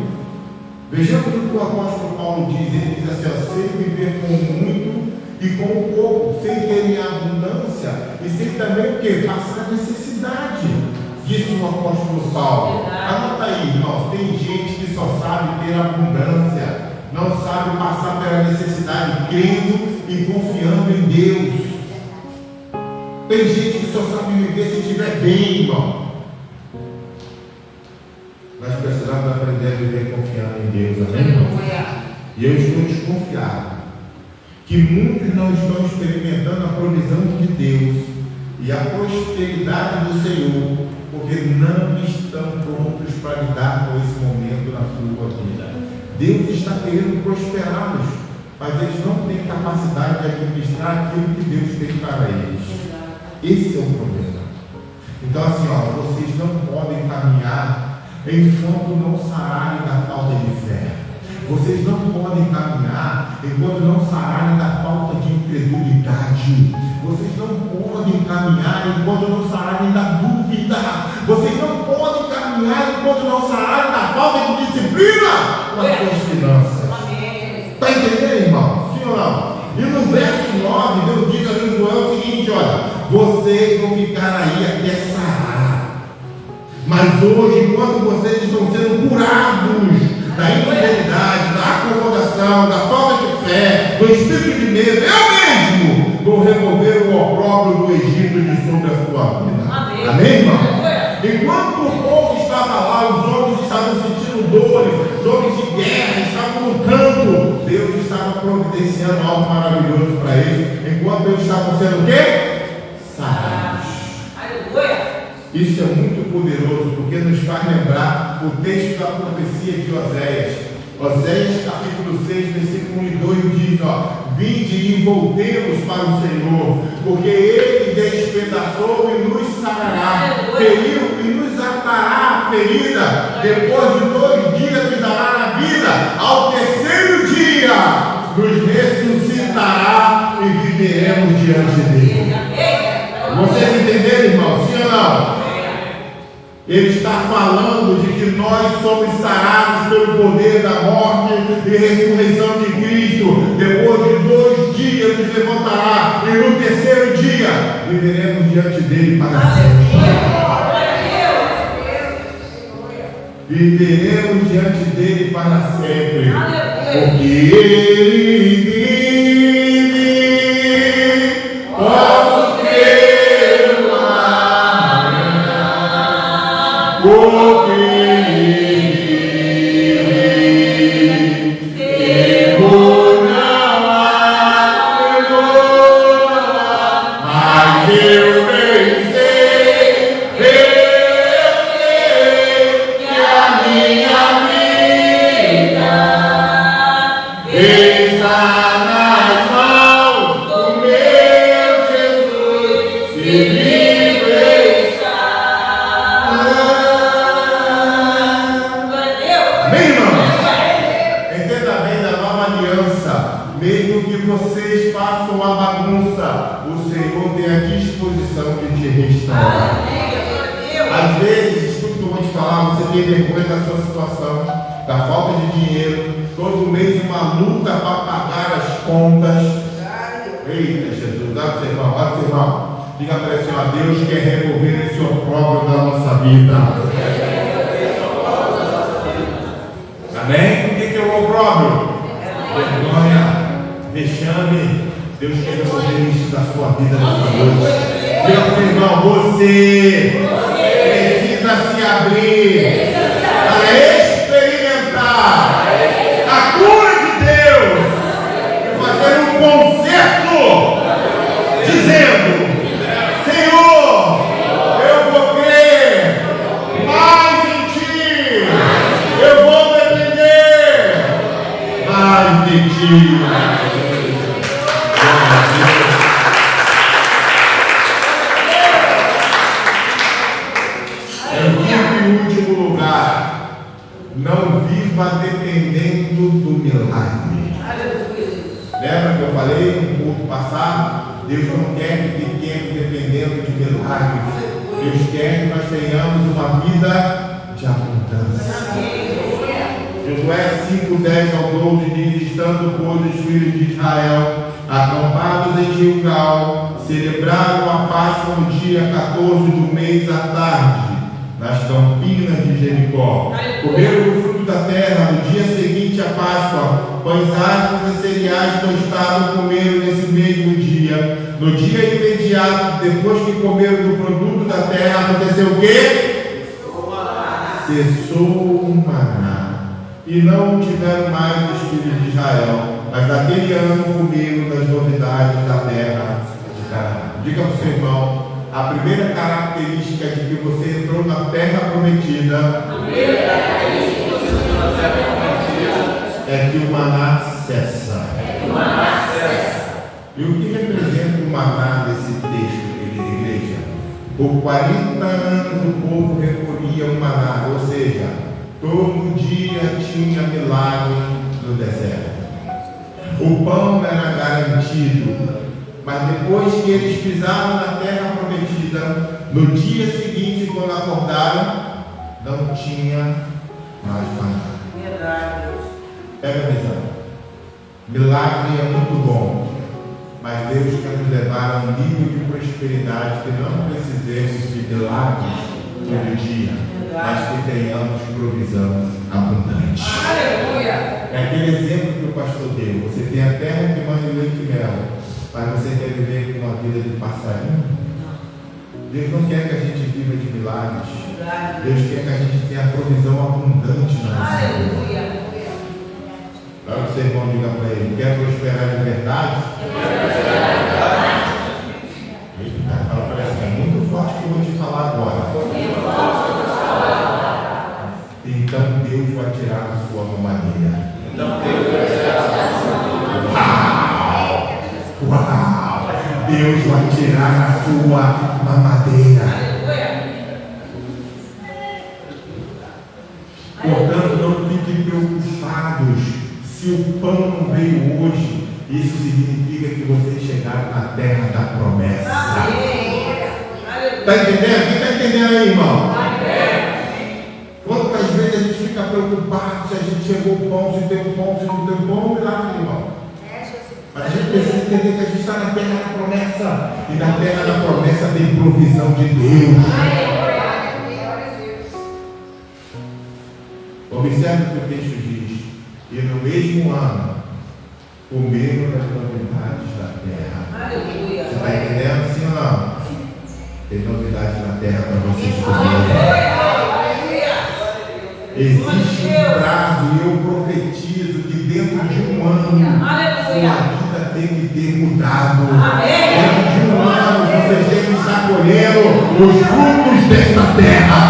Vejamos o que o apóstolo Paulo diz. Ele diz assim: ó, sei viver com muito e com pouco, sem ter em abundância e sem também o que? Passar necessidade. Disse o apóstolo Paulo. Anota aí, irmãos, tem gente que só sabe ter abundância, não sabe passar pela necessidade, crendo e confiando em Deus. Tem gente que só sabe viver se estiver bem, irmão. Nós precisamos aprender a viver confiando em Deus, amém, irmão? E eu estou desconfiado que muitos não estão experimentando a provisão de Deus e a prosperidade do Senhor, porque não estão prontos para lidar com esse momento na sua vida. Deus está querendo prosperá-los, mas eles não têm capacidade de administrar aquilo que Deus tem para eles. Esse é o problema. Então assim, ó, vocês não podem caminhar enquanto não sararem da falta de fé. Vocês não podem caminhar enquanto não sararem da falta de incredulidade. Vocês não podem caminhar enquanto não sararem da dúvida. Vocês não podem caminhar enquanto não sararem da falta de disciplina com as suas finanças. Está entendendo, irmão? Sim ou não? E no verso 9, Deus diz a Josué o seguinte: olha, vocês vão ficar aí até sarar. Mas hoje, enquanto vocês estão sendo curados da infidelidade, da acomodação, da falta de fé, do espírito de medo, eu mesmo vou remover o opróbrio do Egito de sobre a sua vida. Amém, amém, irmão? Enquanto o povo estava lá, os homens estavam sentindo dores, os homens de guerra estavam no canto, Deus estava providenciando algo maravilhoso para eles, enquanto eles estavam sendo o quê? Sarados. Isso é muito poderoso, porque nos faz lembrar o texto da profecia de Oséias. Oséias capítulo 6, versículo 1 e 2 diz: ó, vinde e voltemos para o Senhor, porque Ele despedaçou e nos sarará, feriu e nos atará a ferida, depois de 2 dias nos dará a vida, ao terceiro dia nos ressuscitará e viveremos diante dele. Vocês entenderam, irmão? Sim ou não? Ele está falando de que nós somos sarados pelo poder da morte e ressurreição de Cristo. Depois de 2 dias nos levantará e no terceiro dia viveremos diante dele para sempre. Viveremos diante dele para sempre. Porque ele vive. Posso crer. Porque temor não há, mas eu pensei, eu sei que a minha vida está nas mãos do meu Jesus, se livre está. Mesmo que vocês façam a bagunça, o Senhor tem a disposição de te restaurar. Às vezes, escuta o que eu vou te falar, você tem vergonha da sua situação, da falta de dinheiro, todo mês uma luta para pagar as contas. Eita, Jesus, dá para o seu irmão, dá para o seu irmão. Diga para ele assim: ó, Deus quer remover esse opróbrio da nossa vida. Amém? O que é o opróbrio? Vergonha. Vexame, Deus quer resolver isso da sua vida nessa noite. Meu irmão, você precisa se abrir para experimentar a cura de Deus e fazer um concerto dizendo: Senhor, eu vou crer mais em Ti, eu vou depender mais de Ti. Não viva dependendo do milagre. Lembra que eu falei no culto passado? Deus não quer que fiquemos dependendo de milagres. Deus quer que nós tenhamos uma vida de abundância. Josué 5:10 ao 12 diz: estando, pois, os filhos de Israel acampados em Gilgal, celebraram a Páscoa no dia 14 do mês à tarde, nas campinas de Jericó. Comeram o fruto da terra no dia seguinte à Páscoa, pães asmos e cereais tostados comeram nesse mesmo dia. No dia imediato, depois que comeram do produto da terra, aconteceu o quê? Cessou o maná. E não tiveram mais os filhos de Israel, mas naquele ano comeram das novidades da terra de Canaã. Diga para o seu irmão: a primeira característica de que você entrou na terra prometida é que o maná cessa. E o que representa o maná desse texto, querida igreja? Por 40 anos o povo recolhia o maná, ou seja, todo dia tinha milagre no deserto. O pão era garantido, mas depois que eles pisaram na terra prometida, no dia seguinte, quando acordaram, não tinha mais maná. Pega a visão. Milagre é muito bom, mas Deus quer nos levar a um nível de prosperidade que não precisemos de milagres todo dia, mas que tenhamos provisão abundante. Aleluia! É aquele exemplo que o pastor deu. Você tem a terra que manda leite e mel, mas você quer viver com uma vida de passarinho? Deus não quer que a gente viva de milagres. Deus quer que a gente tenha a provisão abundante na nossa vida. Aleluia! Agora o seu irmão diga para ele: quer prosperar de verdade? Eita, parece que é muito forte que eu vou te falar agora. Então Deus vai tirar a sua mamadeira. Uau! Deus vai tirar a sua mamadeira. Portanto, não fiquem preocupados se o pão não veio hoje. Isso significa que vocês chegaram na terra da promessa. Está entendendo? Quem está entendendo aí, irmão? Quantas vezes a gente fica preocupado se a gente chegou o pão, se tem o pão, se não tem o pão, milagre, irmão. Mas a gente precisa entender que a gente está na terra da promessa. E na terra da promessa tem provisão de Deus. Observe o que o texto diz. E no mesmo ano, comeram das novidades da terra. Aleluia! Você está entendendo, sim ou não? Tem novidade na terra para vocês comerem. Existe um prazo e eu profetizo que dentro de um ano sua vida tem que ter mudado. Dentro de um ano vocês têm que estar colhendo os frutos desta terra.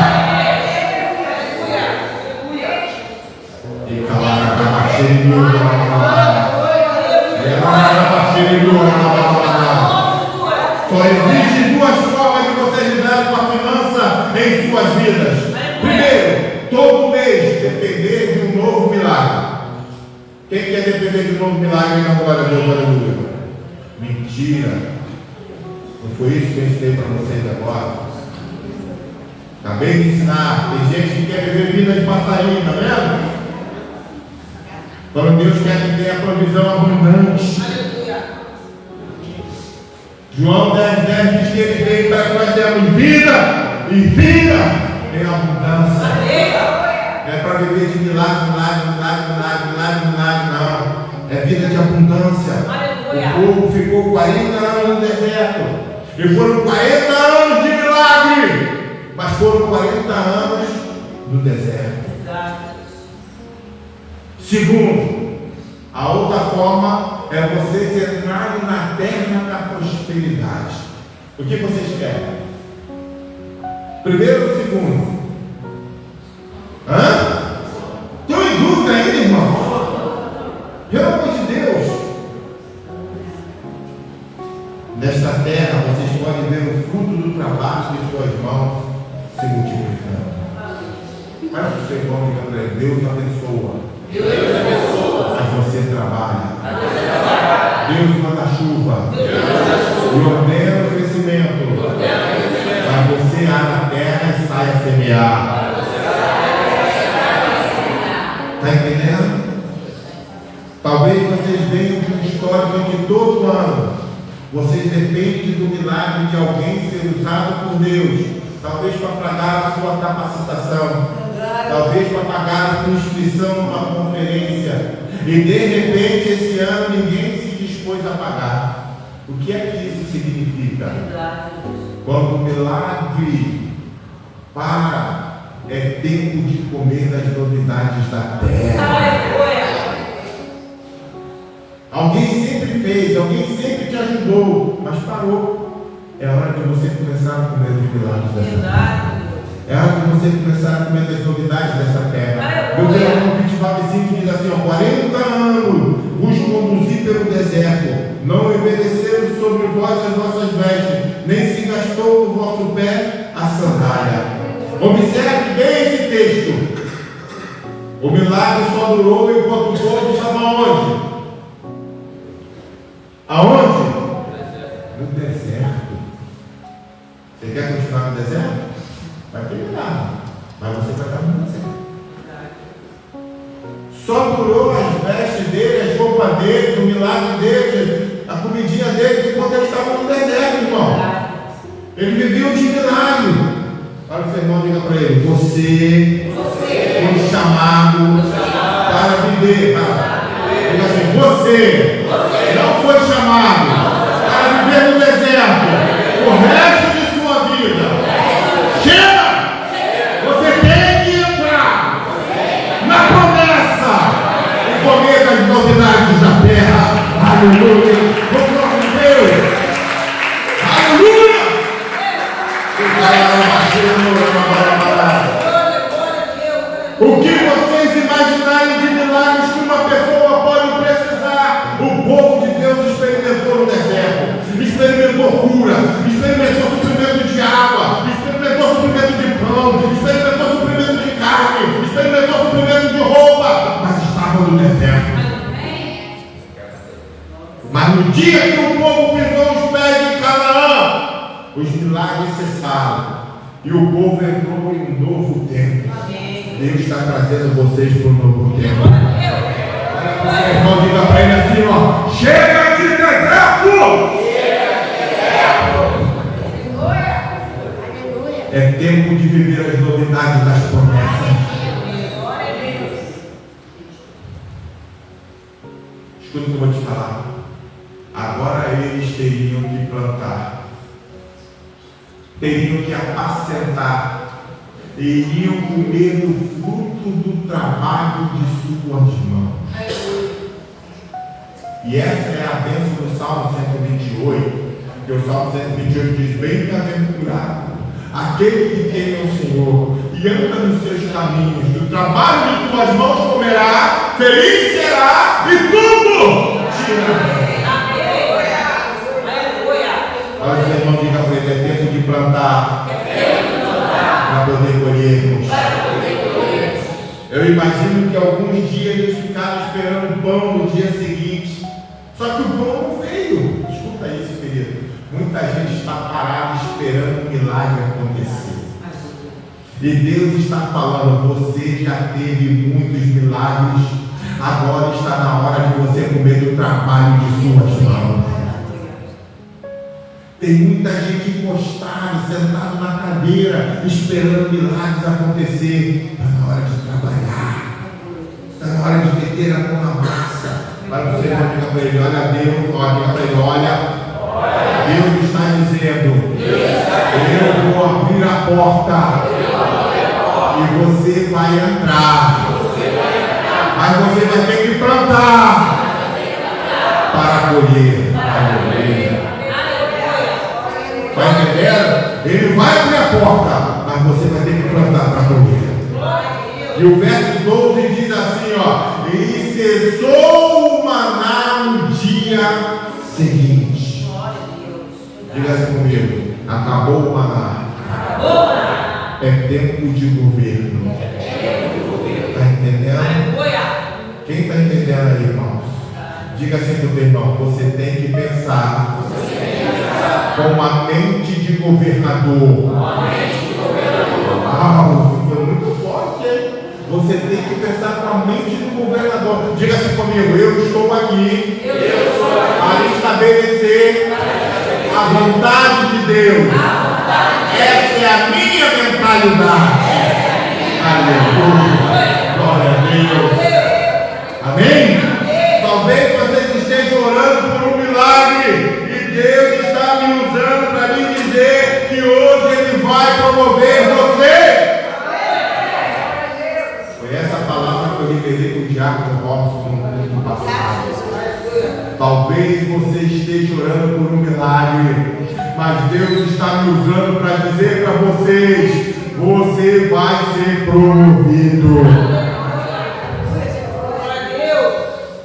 Só existem duas formas de vocês lidarem com a finança em suas vidas. Primeiro, todo mês depender de um novo milagre. Quem quer depender de um novo milagre na glória de Deus? Aleluia. Mentira. Não foi isso que eu ensinei para vocês agora. Acabei de ensinar. Tem gente que quer viver vida de passarinho, tá vendo? Quando Deus quer que tenha provisão abundante. João 10:10 diz que ele veio para que nós tenhamos vida e vida em abundância. É para viver de milagre, não. É vida de abundância. O povo ficou 40 anos no deserto. E foram 40 anos de milagre. Mas foram 40 anos no deserto. Segundo, a outra forma é vocês entrarem na terra da prosperidade. O que vocês querem? Primeiro ou segundo? Estão em dúvida ainda, irmão? Pelo amor de Deus. Nesta terra vocês podem ver o fruto do trabalho de suas mãos se multiplicando. Mas o seu irmão diga para ele: Deus abençoa. Mas você trabalha. Deus manda chuva. Está entendendo? Talvez vocês venham com um histórico de todo ano. Vocês dependem do milagre de alguém ser usado por Deus. Talvez para pagar a sua capacitação. Talvez para pagar a sua inscrição numa conferência. E de repente esse ano ninguém se dispôs a pagar. O que é que isso significa? Quando o milagre é tempo de comer das novidades da terra. Alguém sempre fez, alguém sempre te ajudou, mas parou. É hora de você começar a comer dos milagres dessa terra. É hora de você começar a comer das novidades dessa terra. Deuteronômio 29:5 diz assim: 40 anos vos conduzi pelo deserto, não envelheceram sobre vós as vossas vestes, nem se gastou no vosso pé a sandália. Observe bem esse texto. O milagre só durou enquanto todos estavam aonde? Aonde? No deserto. Você quer continuar no deserto? Vai terminar, mas você vai estar no deserto. Só durou as vestes dele, as roupas dele, o milagre dele, a comidinha dele, enquanto eles estavam no deserto, irmão. Ele vivia de milagre. Olha o seu irmão, diga para ele: você foi chamado para viver. Diga assim: você não foi chamado para viver no deserto o resto de sua vida. Chega! Você tem que entrar na promessa e comer das novidades da terra. Aleluia! O glória de Deus! Aleluia! O que vocês imaginarem de milagres que uma pessoa pode precisar, o povo de Deus experimentou no deserto, experimentou cura, experimentou suprimento de água, experimentou suprimento de pão, experimentou suprimento de carne, experimentou suprimento de roupa, mas estava no deserto. Mas no dia que o povo pisou os pés em Canaã, os milagres cessaram e o povo entrou em um novo tempo. Deus está trazendo vocês para um novo tempo. Olha para o seu irmão, diga para ele assim: ó, chega de deserto! É tempo de viver as novidades das promessas. Escuta o que eu vou te falar. Agora eles teriam que plantar, teriam que apacentar, iriam comer o fruto do trabalho de suas mãos. E essa é a bênção do Salmo 128, que o Salmo 128 diz: bem-aventurado aquele que teme ao Senhor e anda nos seus caminhos, do trabalho de tuas mãos comerá, feliz será e tudo te irá bem. Olha, seu irmão, diga para ele: é tempo de plantar, para poder colher. Eu imagino que alguns dias eles ficaram esperando o pão no dia seguinte, só que o pão não veio. Escuta isso, querido. Muita gente está parada esperando o milagre acontecer. E Deus está falando: você já teve muitos milagres, agora está na hora de você comer do trabalho de suas mãos. Tem muita gente encostada, sentada na cadeira, esperando milagres acontecer. Está na hora de trabalhar. Está na hora de meter a mão na massa. Para você não diga para ele: olha Deus, olha para ele, olha. Deus está dizendo: eu vou abrir a porta e você vai entrar. Mas você vai ter que plantar para colher. Vai entender? Ele vai abrir a porta, mas você vai ter que plantar para colher. E o verso 12 diz assim, ó: e cessou o maná no dia seguinte. Diga assim comigo: acabou o maná. É tempo de governo. Está entendendo? Quem está entendendo aí, irmãos? Diga assim para o teu irmão: você tem que pensar com uma mente de governador. Ah, foi muito forte, hein? Você tem que pensar com a mente de governador. Diga assim comigo: eu estou aqui para estabelecer a vontade de Deus. Essa é a minha mentalidade. Aleluia. Glória a Deus. Amém? Talvez vocês estejam orando por um milagre e Deus está me usando para me dizer que hoje Ele vai promover você. Foi essa palavra que eu liberei para o diácono Robson no ano passado. Talvez você esteja orando por um milagre, mas Deus está me usando para dizer para vocês: você vai ser promovido.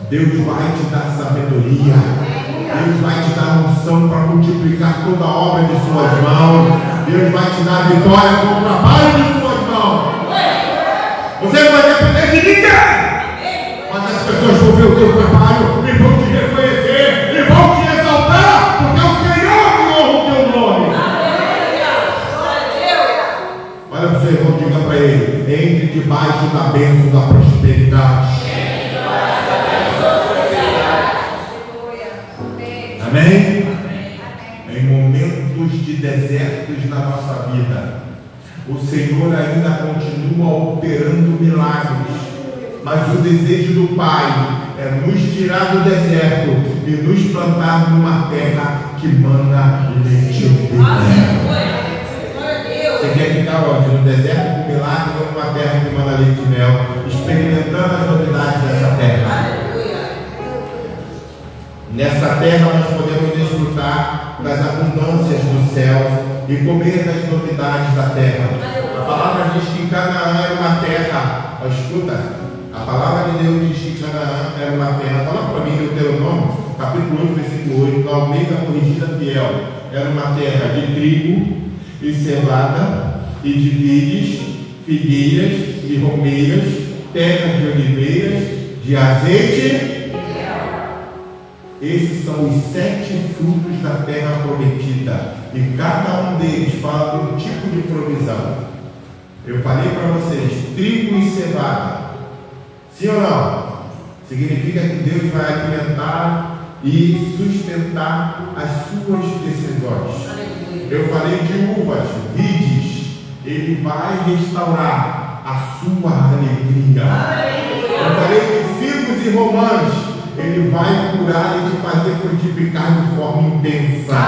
Deus vai te dar sabedoria. Deus vai te dar unção para multiplicar toda a obra de suas mãos. Deus vai te dar vitória com o trabalho de suas mãos. Você não vai depender de ninguém, mas as pessoas vão ver o teu trabalho e vão te reconhecer e vão te exaltar, porque é o Senhor que honra o teu nome. Olha para o seu irmão, diga para ele: entre debaixo da bênção da prosperidade. Amém? Em momentos de desertos na nossa vida, o Senhor ainda continua operando milagres, mas o desejo do Pai é nos tirar do deserto e nos plantar numa terra que mana leite e mel. Você quer ficar onde? No deserto com milagres ou numa terra que mana leite e mel, experimentando as novidades dessa terra? Nessa terra nós podemos desfrutar das abundâncias dos céus e comer das novidades da terra. A palavra diz que Canaã era uma terra. Escuta, a palavra de Deus diz que Canaã era uma terra. Fala para mim Deuteronômio, capítulo 8, versículo 8, na Almeida Corrigida Fiel. Era uma terra de trigo e cevada e de vides, figueiras e romeiras, terra de oliveiras, de azeite. Esses são os 7 frutos da terra prometida, e cada um deles fala de um tipo de provisão. Eu falei para vocês: trigo e cevada. Sim ou não? Significa que Deus vai alimentar e sustentar as suas decisões. Eu falei de uvas, vides. Ele vai restaurar a sua alegria. Eu falei de figos e romãs. Ele vai curar e te fazer frutificar de forma intensa.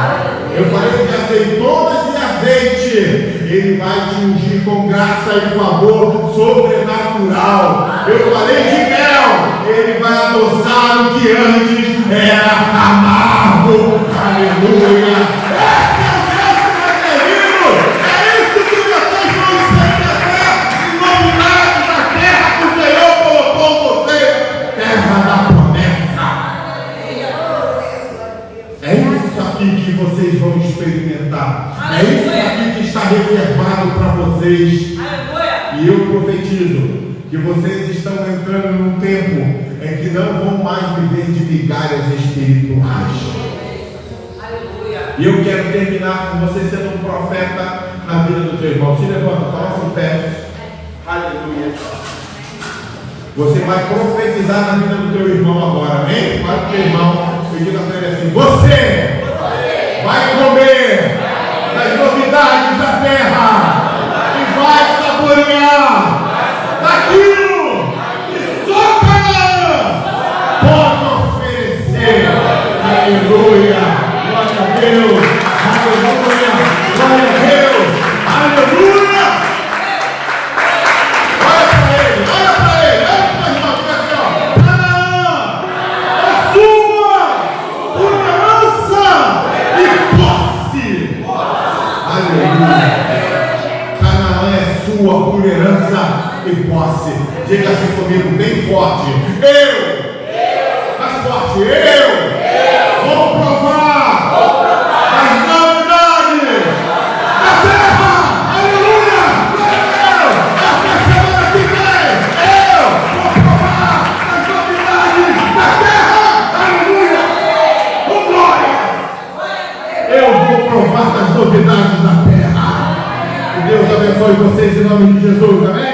Eu falei de azeitonas e azeite. Ele vai te ungir com graça e favor sobrenatural. Eu falei de mel. Ele vai adoçar o que antes era amargo. Aleluia. Esse é o Deus terrível. É isso que vocês vão experimentar. Em novidade da terra que o Senhor colocou você. Terra da promessa. É isso aqui que vocês vão experimentar. É isso aqui que está reservado para vocês. E eu profetizo que vocês estão entrando num tempo em que não vão mais viver de migalhas espirituais. E eu quero terminar com você sendo um profeta na vida do teu irmão. Se levanta, coloca o pé. Aleluia. Você vai profetizar na vida do teu irmão agora, amém? Para o teu irmão e diga para ele assim: você vai comer das novidades da terra e vai saborear daquilo que só Canaã pode oferecer. Aleluia, glória a Deus, aleluia, glória a Deus, aleluia. Por herança e posse. Diga assim comigo, bem forte: eu, mais forte, eu vou provar as novidades da terra. Aleluia! Essa semana que vem eu vou provar as novidades da terra. Aleluia! Com glória! Eu vou provar as novidades da terra. Que Deus abençoe vocês em nome de Jesus, amém?